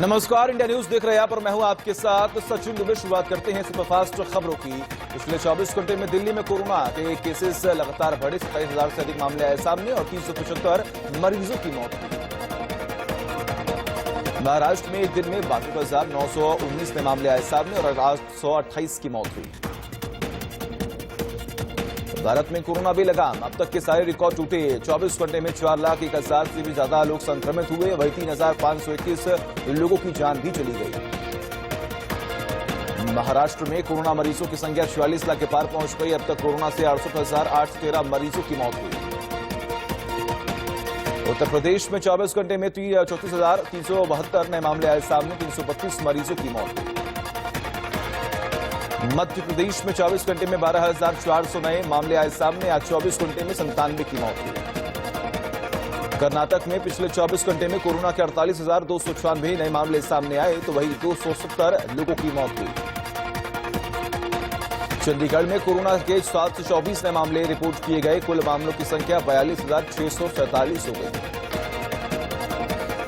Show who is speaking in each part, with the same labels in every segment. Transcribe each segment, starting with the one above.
Speaker 1: नमस्कार, India news देख रहे हैं आप और मैं हूं आपके साथ सचिन दुबे। शुरुआत करते हैं सुपरफास्ट खबरों की। पिछले 24 घंटे में दिल्ली में कोरोना के केसेस लगातार बढ़े। 27,000 से अधिक मामले आए सामने और 375 मरीजों की मौत हुई। महाराष्ट्र में एक दिन में 32,919 नए मामले आए सामने और 828 की मौत हुई। भारत में कोरोना भी लगाम, अब तक के सारे रिकॉर्ड टूटे। 24 घंटे में 4,01,000 से भी ज्यादा लोग संक्रमित हुए। वहीं 3,521 लोगों की जान भी चली गई। महाराष्ट्र में कोरोना मरीजों की संख्या 46 लाख के पार पहुंच गई। अब तक कोरोना से 68,813 मरीजों की मौत हुई। उत्तर प्रदेश में 24 घंटे में 34,372 नए मामले आए सामने। 332 मरीजों की मौत हुई। मध्य प्रदेश में 24 घंटे में 12,400 नए मामले आए सामने। आज 24 घंटे में 97 की मौत हुई। कर्नाटक में पिछले 24 घंटे में कोरोना के 48,296 नए मामले सामने आए तो वहीं 270 लोगों की मौत हुई। चंडीगढ़ में कोरोना के 724 नए मामले रिपोर्ट किए गए। कुल मामलों की संख्या 42,647 हो गई।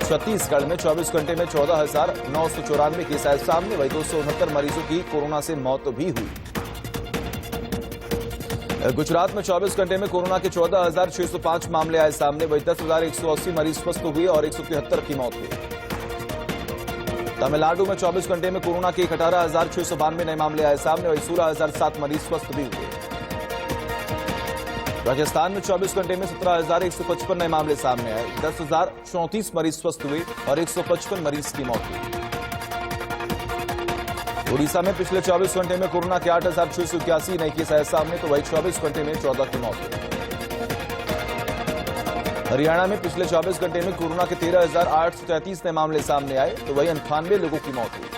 Speaker 1: छत्तीसगढ़ में 24 घंटे में 14,994 केस आए सामने। वहीं 269 मरीजों की कोरोना से मौत भी हुई। गुजरात में 24 घंटे में कोरोना के 14,605 मामले आए सामने। वहीं 10,180 मरीज स्वस्थ हुए और 173 की मौत हुई। तमिलनाडु में 24 घंटे में कोरोना के 18,692 नए मामले आए सामने। वहीं 16,007 मरीज स्वस्थ भी हुए। राजस्थान में 24 घंटे में 17,155 नए मामले सामने आए। 10,034 मरीज स्वस्थ हुए और 155 मरीज की मौत हुई। उड़ीसा में पिछले 24 घंटे में कोरोना के 8,681 नए केस आए सामने तो वहीं 24 घंटे में 14 की मौत हुई। हरियाणा में पिछले 24 घंटे में कोरोना के 13,833 नए मामले सामने आए तो वहीं 98 लोगों की मौत हुई।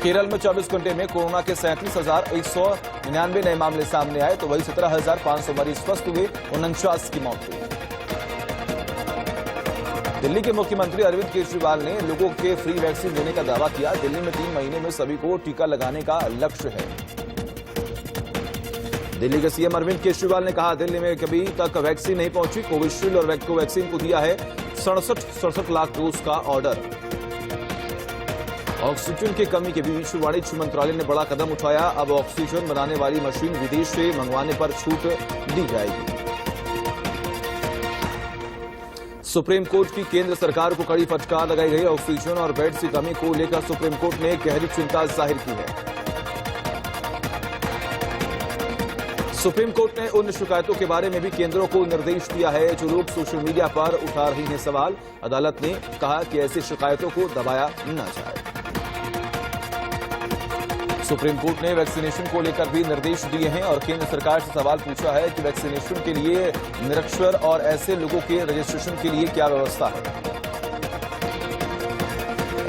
Speaker 1: केरल में 24 घंटे में कोरोना के 37,199 नए मामले सामने आए तो वहीं 17,500 मरीज स्वस्थ हुए। 49 की मौत हुई। दिल्ली के मुख्यमंत्री अरविंद केजरीवाल ने लोगों के फ्री वैक्सीन देने का दावा किया। दिल्ली में 3 महीने में सभी को टीका लगाने का लक्ष्य है। दिल्ली के सीएम अरविंद केजरीवाल ने कहा, दिल्ली में कभी तक वैक्सीन नहीं पहुंची। कोविशील्ड और कोवैक्सीन को दिया है 67 लाख डोज का ऑर्डर। ऑक्सीजन की कमी के बीच वाणिज्य मंत्रालय ने बड़ा कदम उठाया। अब ऑक्सीजन बनाने वाली मशीन विदेश से मंगवाने पर छूट दी जाएगी। सुप्रीम कोर्ट की केंद्र सरकार को कड़ी फटकार लगाई गई। ऑक्सीजन और बेड की कमी को लेकर सुप्रीम कोर्ट ने गहरी चिंता जाहिर की है। सुप्रीम कोर्ट ने उन शिकायतों के बारे में भी केंद्रों को निर्देश दिया है जो लोग सोशल मीडिया पर उठा रही हैं सवाल। अदालत ने कहा कि ऐसी शिकायतों को दबाया न जाए। सुप्रीम कोर्ट ने वैक्सीनेशन को लेकर भी निर्देश दिए हैं और केंद्र सरकार से सवाल पूछा है कि वैक्सीनेशन के लिए निरक्षर और ऐसे लोगों के रजिस्ट्रेशन के लिए क्या व्यवस्था है।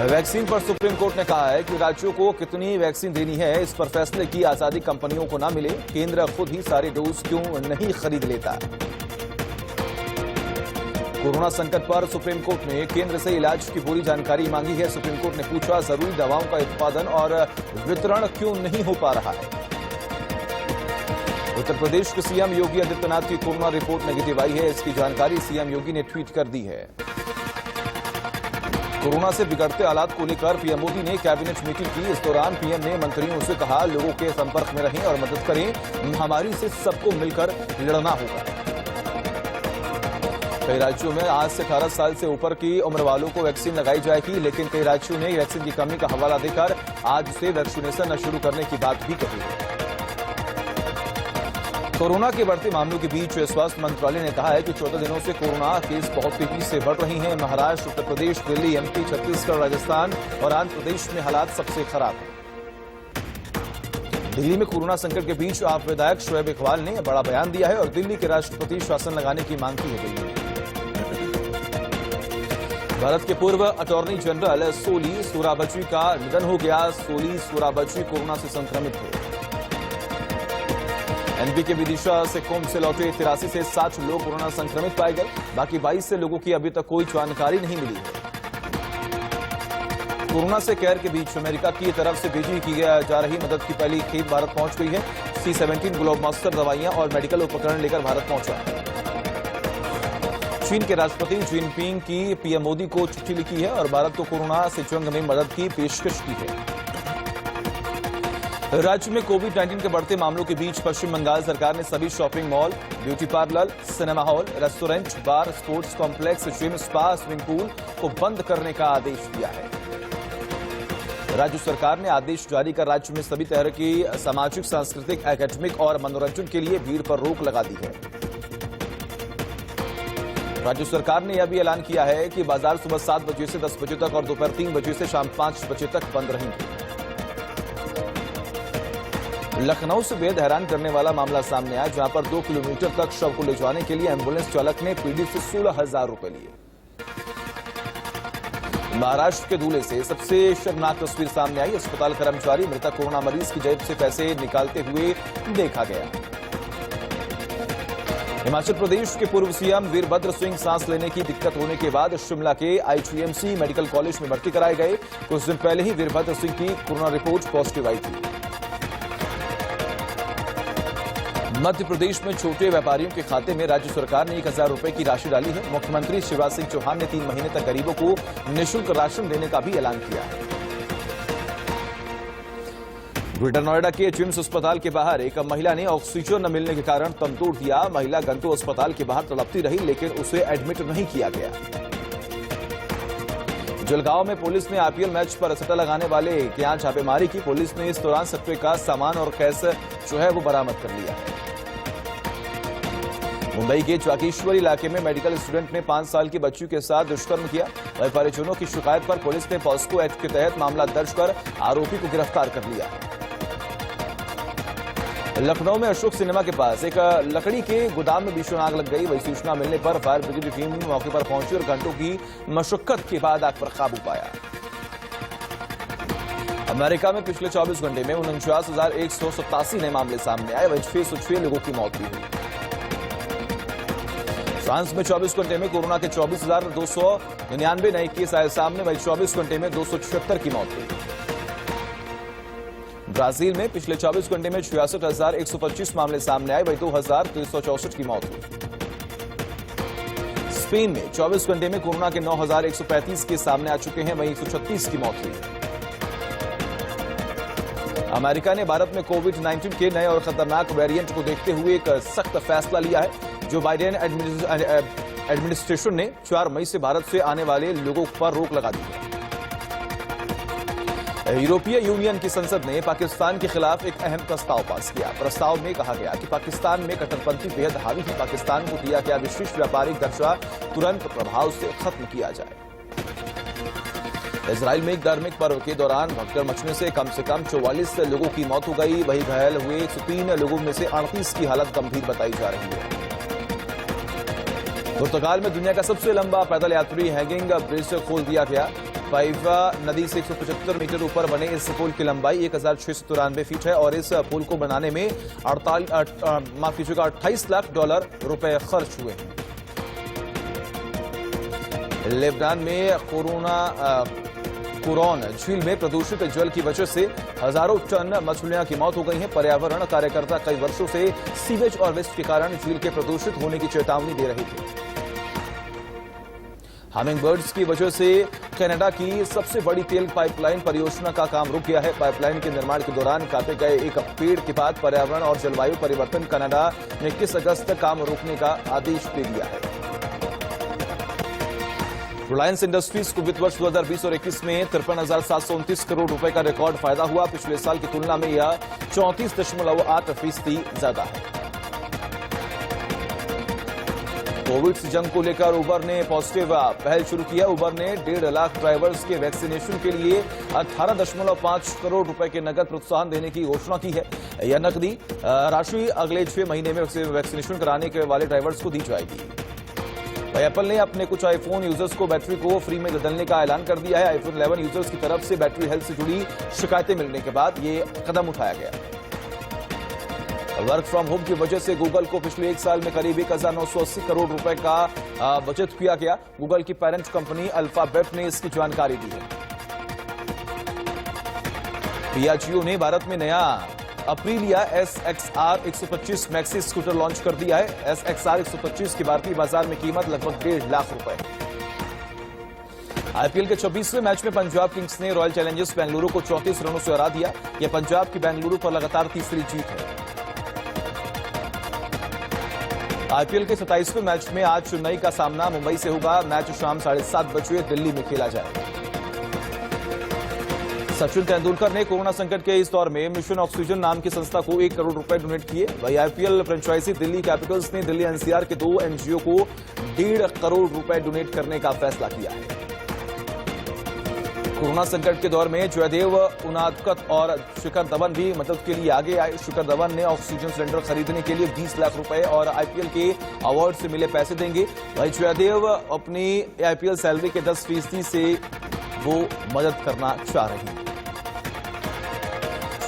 Speaker 1: वैक्सीन पर सुप्रीम कोर्ट ने कहा है कि राज्यों को कितनी वैक्सीन देनी है इस पर फैसले की आजादी कंपनियों को न मिले। केंद्र खुद ही सारे डोज क्यों नहीं खरीद लेता। कोरोना संकट पर सुप्रीम कोर्ट ने केंद्र से इलाज की पूरी जानकारी मांगी है। सुप्रीम कोर्ट ने पूछा, जरूरी दवाओं का उत्पादन और वितरण क्यों नहीं हो पा रहा है। उत्तर प्रदेश के सीएम योगी आदित्यनाथ की कोरोना रिपोर्ट नेगेटिव आई है। इसकी जानकारी सीएम योगी ने ट्वीट कर दी है। कोरोना से बिगड़ते हालात को लेकर पीएम मोदी ने कैबिनेट मीटिंग की। इस दौरान पीएम ने मंत्रियों से कहा, लोगों के संपर्क में रहें और मदद करें। महामारी से सबको मिलकर लड़ना होगा। कई राज्यों में आज से 18 साल से ऊपर की उम्र वालों को वैक्सीन लगाई जाएगी, लेकिन कई राज्यों ने वैक्सीन की कमी का हवाला देकर आज से वैक्सीनेशन शुरू करने की बात भी कही है। कोरोना के बढ़ते मामलों के बीच स्वास्थ्य मंत्रालय ने कहा है कि 14 दिनों से कोरोना केस बहुत तेजी से बढ़ रही हैं। महाराष्ट्र, उत्तर प्रदेश, दिल्ली, एमपी, छत्तीसगढ़, राजस्थान और आंध्र प्रदेश में हालात सबसे खराब हैं। दिल्ली में कोरोना संकट के बीच आप विधायक शोएब इकबाल ने बड़ा बयान दिया है और दिल्ली के राष्ट्रपति शासन लगाने की मांग की है। दिल्ली में भारत के पूर्व अटॉर्नी जनरल सोली सोराबजी का निधन हो गया। सोली सोराबजी कोरोना से संक्रमित थे। एमपी के विदिशा से कुंभ से लौटे 83 से 60 लोग कोरोना संक्रमित पाए गए। बाकी 22 से लोगों की अभी तक कोई जानकारी नहीं मिली है। कोरोना से कहर के बीच अमेरिका की तरफ से भेजी की जा रही मदद की पहली खेप भारत पहुंच गई है। C-17 ग्लोबमास्टर दवाइयां और मेडिकल उपकरण लेकर भारत पहुंचा है। चीन के राष्ट्रपति जिनपिंग की पीएम मोदी को चिट्ठी लिखी है और भारत को कोरोना से जंग में मदद की पेशकश की है। राज्य में कोविड-19 के बढ़ते मामलों के बीच पश्चिम बंगाल सरकार ने सभी shopping mall, beauty parlour, cinema hall, restaurant, bar, sports complex, gym, spa, swimming pool को बंद करने का आदेश दिया है। राज्य सरकार ने आदेश जारी कर राज्य में सभी तरह की सामाजिक, सांस्कृतिक, एकेडमिक और मनोरंजन के लिए भीड़ पर रोक लगा दी है। राज्य सरकार ने यह भी ऐलान किया है कि बाजार सुबह 7 बजे से 10 बजे तक और दोपहर 3 बजे से शाम 5 बजे तक बंद रहेंगे। लखनऊ से बेहद हैरान करने वाला मामला सामने आया, जहां पर 2 किलोमीटर तक शव को ले जाने के लिए एम्बुलेंस चालक ने पीड़ित से 16,000 रुपए लिए। महाराष्ट्र के धूले से सबसे शर्मनाक तस्वीर सामने आई। अस्पताल कर्मचारी मृतक कोरोना मरीज की जेब से पैसे निकालते हुए देखा गया। हिमाचल प्रदेश के पूर्व सीएम वीरभद्र सिंह सांस लेने की दिक्कत होने के बाद शिमला के आईजीएमसी मेडिकल कॉलेज में भर्ती कराए गए। कुछ दिन पहले ही वीरभद्र सिंह की कोरोना रिपोर्ट पॉजिटिव आई थी। मध्य प्रदेश में छोटे व्यापारियों के खाते में राज्य सरकार ने 1,000 रुपए की राशि डाली है। मुख्यमंत्री शिवराज सिंह चौहान ने 3 महीने तक गरीबों को निःशुल्क राशन देने का भी ऐलान किया है। ग्रेटर नोएडा के जिम्स अस्पताल के बाहर एक महिला ने ऑक्सीजन न मिलने के कारण दम तोड़ दिया। महिला घंटों अस्पताल के बाहर तड़पती रही, लेकिन उसे एडमिट नहीं किया गया। जलगांव में पुलिस ने आईपीएल मैच पर सट्टा लगाने वाले के यहां छापेमारी की। पुलिस ने इस दौरान सट्टे का सामान और कैश जो है वो बरामद कर लिया। मुंबई के चाकेश्वर इलाके में मेडिकल स्टूडेंट ने 5 साल की बच्ची के साथ दुष्कर्म किया। परिजनों की शिकायत पर पुलिस ने पॉस्को एक्ट के तहत मामला दर्ज कर आरोपी को गिरफ्तार कर लिया। लखनऊ में अशोक सिनेमा के पास एक लकड़ी के गोदाम में भीषण आग लग गई। वही सूचना मिलने पर फायर ब्रिगेड की टीम मौके पर पहुंची और घंटों की मशक्कत के बाद आग पर काबू पाया। अमेरिका में पिछले 24 घंटे में 49,187 नए मामले सामने आए। वहीं 606 लोगों की मौत भी हुई। फ्रांस में 24 घंटे में कोरोना के 24,299 नए केस आए सामने। वहीं 24 घंटे में 276 की मौत हुई। ब्राजील में पिछले 24 घंटे में 66,125 मामले सामने आए। वहीं 2,364 की मौत हुई। स्पेन में 24 घंटे में कोरोना के 9,135 केस सामने आ चुके हैं। वहीं 136 की मौत हुई। अमेरिका ने भारत में कोविड-19 के नए और खतरनाक वेरिएंट को देखते हुए एक सख्त फैसला लिया है। जो बाइडेन एडमिनिस्ट्रेशन ने 4 मई से भारत से आने वाले लोगों पर रोक लगा दी है। यूरोपीय यूनियन की संसद ने पाकिस्तान के खिलाफ एक अहम प्रस्ताव पास किया। प्रस्ताव में कहा गया कि पाकिस्तान में कट्टरपंथी बेहद हावी है। पाकिस्तान को दिया गया विशिष्ट व्यापारिक दर्जा तुरंत प्रभाव से खत्म किया जाए। इजराइल में एक धार्मिक पर्व के दौरान भगदड़ मचने से कम 44 लोगों की मौत हो गई। वहीं घायल हुए 103 लोगों में से 38 की हालत गंभीर बताई जा रही है। पुर्तगाल में दुनिया का सबसे लंबा पैदल यात्री हैंगिंग ब्रिज खोल दिया गया। पाइवा नदी से 175 मीटर ऊपर बने इस पुल की लंबाई 1,693 फीट है और इस पुल को बनाने में 28 लाख डॉलर रुपए खर्च हुए हैं। लेबनान में कुरौन झील में प्रदूषित जल की वजह से हजारों टन मछलियां की मौत हो गई हैं। पर्यावरण कार्यकर्ता कई वर्षों से सीवेज और वेस्ट के कारण झील के प्रदूषित होने की चेतावनी दे रहे थे। हमिंगबर्ड्स की वजह से कनाडा की सबसे बड़ी तेल पाइपलाइन परियोजना का काम रुक गया है। पाइपलाइन के निर्माण के दौरान काटे गए एक पेड़ के बाद पर्यावरण और जलवायु परिवर्तन कनाडा ने 21 अगस्त तक काम रोकने का आदेश दे दिया है। रिलायंस इंडस्ट्रीज को वित्त वर्ष 2020 और 21 में 53,729 करोड़ रुपए का रिकॉर्ड फायदा हुआ। पिछले साल की तुलना में यह 34.8% ज्यादा है। कोविड से जंग को लेकर उबर ने पॉजिटिव पहल शुरू किया। उबर ने 1.5 लाख ड्राइवर्स के वैक्सीनेशन के लिए 18.5 करोड़ रुपए के नकद प्रोत्साहन देने की घोषणा की है। यह नकदी राशि अगले 6 महीने में वैक्सीनेशन कराने के वाले ड्राइवर्स को दी जाएगी। एप्पल ने अपने कुछ आईफोन यूजर्स को बैटरी को फ्री में बदलने का ऐलान कर दिया है। आईफोन 11 यूजर्स की तरफ से बैटरी हेल्थ से जुड़ी शिकायतें मिलने के बाद ये कदम उठाया गया। वर्क फ्रॉम होम की वजह से गूगल को पिछले 1 साल में करीब 1,980 करोड़ रुपए का बचत किया गया। गूगल की पेरेंट कंपनी अल्फाबेट ने इसकी जानकारी दी है। पियाजियो ने भारत में नया अप्रीलिया SXR 125 मैक्सी स्कूटर लॉन्च कर दिया है। SXR 125 की भारतीय बाजार में कीमत लगभग 1.5 लाख रुपए। आईपीएल के 24वें मैच में पंजाब किंग्स ने रॉयल चैलेंजर्स बेंगलुरु को 34 रनों से हरा दिया। यह पंजाब की बेंगलुरु पर लगातार तीसरी जीत है। आईपीएल के 27वें मैच में आज चेन्नई का सामना मुंबई से होगा। मैच शाम 7:30 बजे दिल्ली में खेला जाएगा। सचिन तेंदुलकर ने कोरोना संकट के इस दौर में मिशन ऑक्सीजन नाम की संस्था को 1 करोड़ रुपए डोनेट किए। वहीं आईपीएल फ्रेंचाइजी दिल्ली कैपिटल्स ने दिल्ली एनसीआर के 2 एनजीओ को 1.5 करोड़ रुपए डोनेट करने का फैसला किया है। कोरोना संकट के दौर में जयदेव उनादकत और शिखर धवन भी मदद के लिए आगे आए। शिखर धवन ने ऑक्सीजन सिलेंडर खरीदने के लिए 20 लाख रुपए और आईपीएल के अवार्ड से मिले पैसे देंगे। वहीं जयदेव अपनी आईपीएल सैलरी के 10% से वो मदद करना चाह रही है।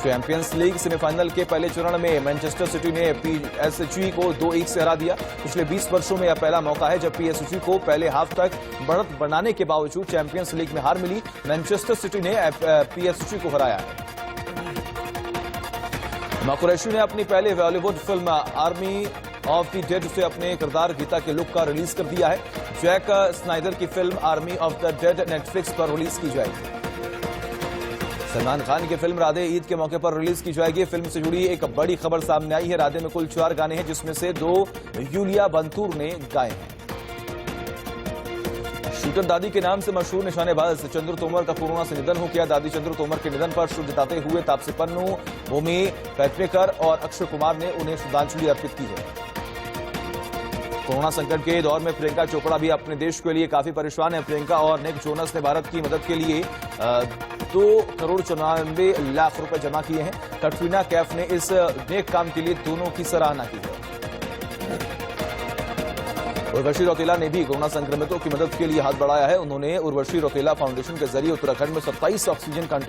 Speaker 1: चैंपियंस लीग सेमीफाइनल के पहले चरण में मैनचेस्टर सिटी ने पीएसजी को 2-1 से हरा दिया। पिछले 20 वर्षों में यह पहला मौका है जब पीएसजी को पहले हाफ तक बढ़त बनाने के बावजूद चैंपियंस लीग में हार मिली। मैनचेस्टर सिटी ने पीएसजी को हराया है। कुरैशी ने अपनी पहले Bollywood film army of the dead से अपने किरदार गीता के लुक का रिलीज कर दिया है। जैक स्नाइडर की film army of the dead Netflix पर रिलीज की जाएगी। सलमान खान की फिल्म राधे ईद के मौके पर रिलीज की जाएगी। फिल्म से जुड़ी एक बड़ी खबर सामने आई है। राधे में कुल 4 गाने हैं, जिसमें से 2 यूलिया बंतूर ने गाए हैं। शूटर दादी के नाम से मशहूर निशानेबाज चंद्र तोमर का कोरोना से निधन हो गया। दादी चंद्र तोमर के निधन पर शोक जताते हुए तापसी पन्नू, भूमि पेडनेकर और अक्षय कुमार ने उन्हें श्रद्धांजलि अर्पित की है। कोरोना संकट के दौर में प्रियंका चोपड़ा भी अपने देश के लिए काफी परेशान है। प्रियंका और निक जोनस ने भारत की मदद के लिए 2,94,00,000 रुपए जमा किए हैं। कटरीना कैफ ने इस नेक काम के लिए दोनों की सराहना की है। उर्वशी रौतेला ने भी कोरोना संक्रमितों की मदद के लिए हाथ बढ़ाया है। उन्होंने उर्वशी रौतेला फाउंडेशन के जरिए उत्तराखंड में 27 ऑक्सीजन कंटेनर